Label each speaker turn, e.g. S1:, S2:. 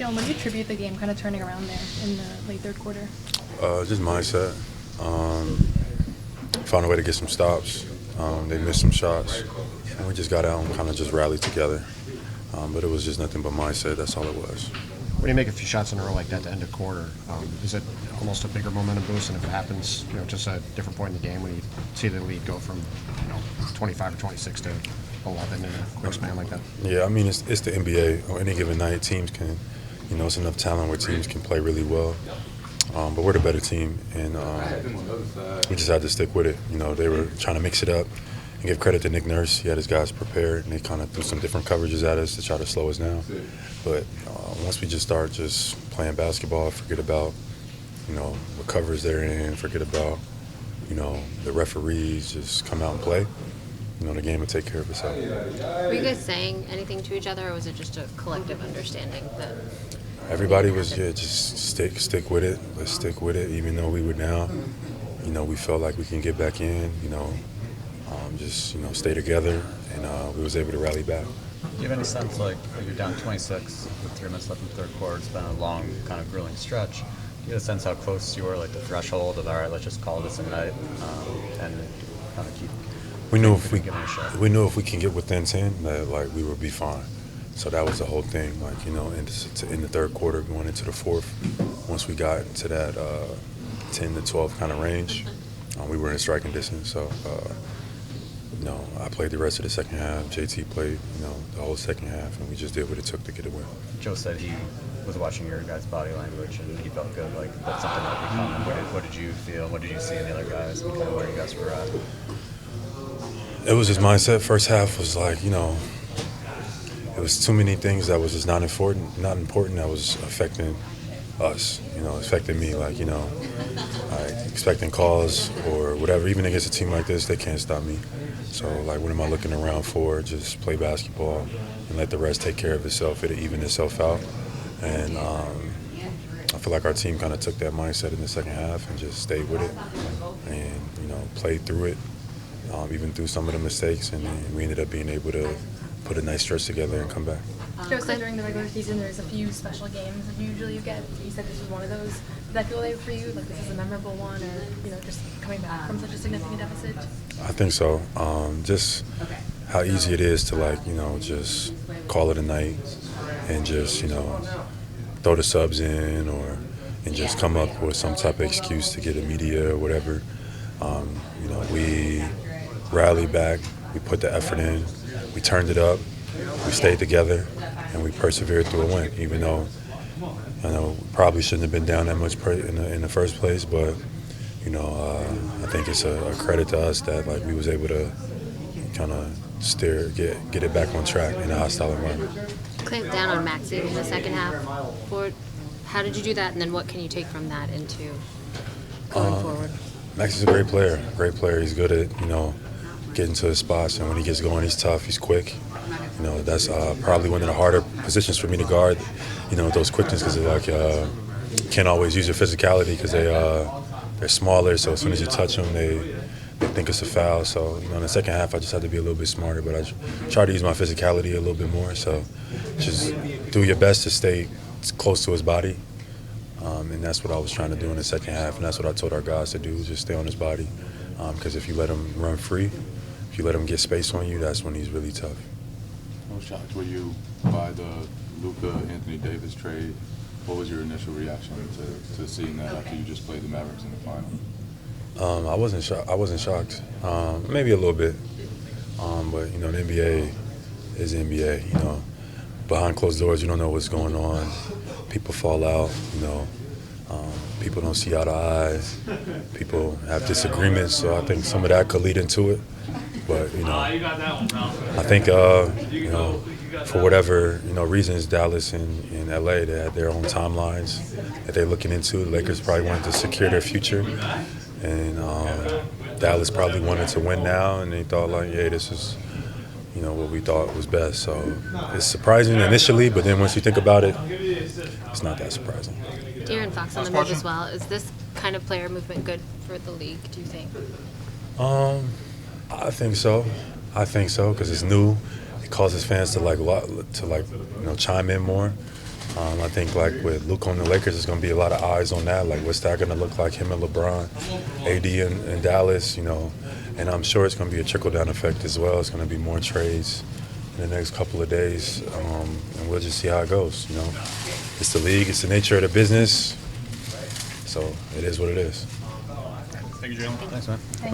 S1: Jaylen, what do you attribute the game kind of turning around there in the late third quarter?
S2: Just mindset. Found a way to get some stops. They missed some shots, and we just got out and kind of just rallied together. But it was just nothing but mindset. That's all it was.
S3: When you make a few shots in a row like that to end a quarter, is it almost a bigger momentum boost? And if it happens, just a different point in the game when you see the lead go from 25 or 26 to 11 in a quick span like that?
S2: Yeah, I mean it's the NBA. On any given night, teams can, it's enough talent where teams can play really well. But we're the better team, and we just had to stick with it. They were trying to mix it up. And give credit to Nick Nurse. He had his guys prepared, and they kind of threw some different coverages at us to try to slow us down. But once we just start just playing basketball, forget about, what covers they're in, forget about, the referees, just come out and play. The game will take care of itself.
S4: Were you guys saying anything to each other, or was it just a collective understanding that?
S2: Everybody was, just stick with it. Let's stick with it, even though we were down. We felt like we can get back in, just stay together, and we was able to rally back.
S5: Do you have any sense, like, you're down 26 with 3 minutes left in the third quarter? It's been a long, kind of grueling stretch. Do you have a sense how close you were, like the threshold of, all right, let's just call this a night and kind of keep?
S2: We knew if we can get within 10, that we would be fine. So that was the whole thing, in the third quarter, going into the fourth. Once we got into that 10 to 12 kind of range, we were in striking distance. So. I played the rest of the second half. JT played, the whole second half, and we just did what it took to get a win.
S5: Joe said he was watching your guys' body language, and he felt good. Like, that's something that would be common. What did you feel? What did you see in the other guys, and kind of where you guys were at?
S2: It was just mindset. First half was it was too many things that was just not important that was affecting us, affecting me, expecting calls or whatever. Even against a team like this, they can't stop me. So, what am I looking around for? Just play basketball and let the rest take care of itself. It'll even itself out. And I feel like our team kind of took that mindset in the second half and just stayed with it and, played through it, even through some of the mistakes. And we ended up being able to put a nice stretch together and come back.
S1: Joe said during the regular season there's a few special games that usually you get. You said this was one of those. Did that feel like for you, like this is a memorable one, or just coming back from such a significant deficit?
S2: I think so. Just how easy it is to just call it a night and just throw the subs in and just come up with some type of excuse to get a media or whatever. We rallied back. We put the effort in. We turned it up. We stayed together, and we persevered through a win, even though we probably shouldn't have been down that much in the first place. But I think it's a credit to us that we was able to kind of get it back on track in a hostile environment.
S4: Clamp down on Maxey in the second half. How did you do that, and then what can you take from that into going forward?
S2: Maxey's a great player. Great player. He's good at getting to his spots, and when he gets going, he's tough. He's quick. That's probably one of the harder positions for me to guard. Those quickness, because they're can't always use your physicality because they're smaller. So as soon as you touch them, they think it's a foul. So in the second half, I just had to be a little bit smarter. But I try to use my physicality a little bit more. So just do your best to stay close to his body, and that's what I was trying to do in the second half. And that's what I told our guys to do: just stay on his body. Because if you let him run free, if you let him get space on you, that's when he's really tough.
S6: How shocked were you by the Luka-Anthony Davis trade? What was your initial reaction to seeing that after you just played the Mavericks in the final?
S2: I wasn't shocked. Maybe a little bit. But the NBA is the NBA. Behind closed doors, you don't know what's going on. People fall out. People don't see eye to eye. People have disagreements. So I think some of that could lead into it. But I think for whatever reasons, Dallas and LA, they had their own timelines that they're looking into. The Lakers probably wanted to secure their future, and Dallas probably wanted to win now, and they thought hey, this is what we thought was best. So it's surprising initially, but then once you think about it, it's not that surprising.
S4: De'Aaron Fox on the move as well. Is this kind of player movement good for the league, do you think?
S2: I think so. Because it's new. It causes fans to chime in more. I think like with Luka on the Lakers, there's going to be a lot of eyes on that. Like, what's that going to look like? Him and LeBron, AD in Dallas, and I'm sure it's going to be a trickle-down effect as well. It's going to be more trades in the next couple of days, and we'll just see how it goes. It's the league, it's the nature of the business, so it is what it is.
S7: Thank you, Jaylen.
S5: Thanks, man.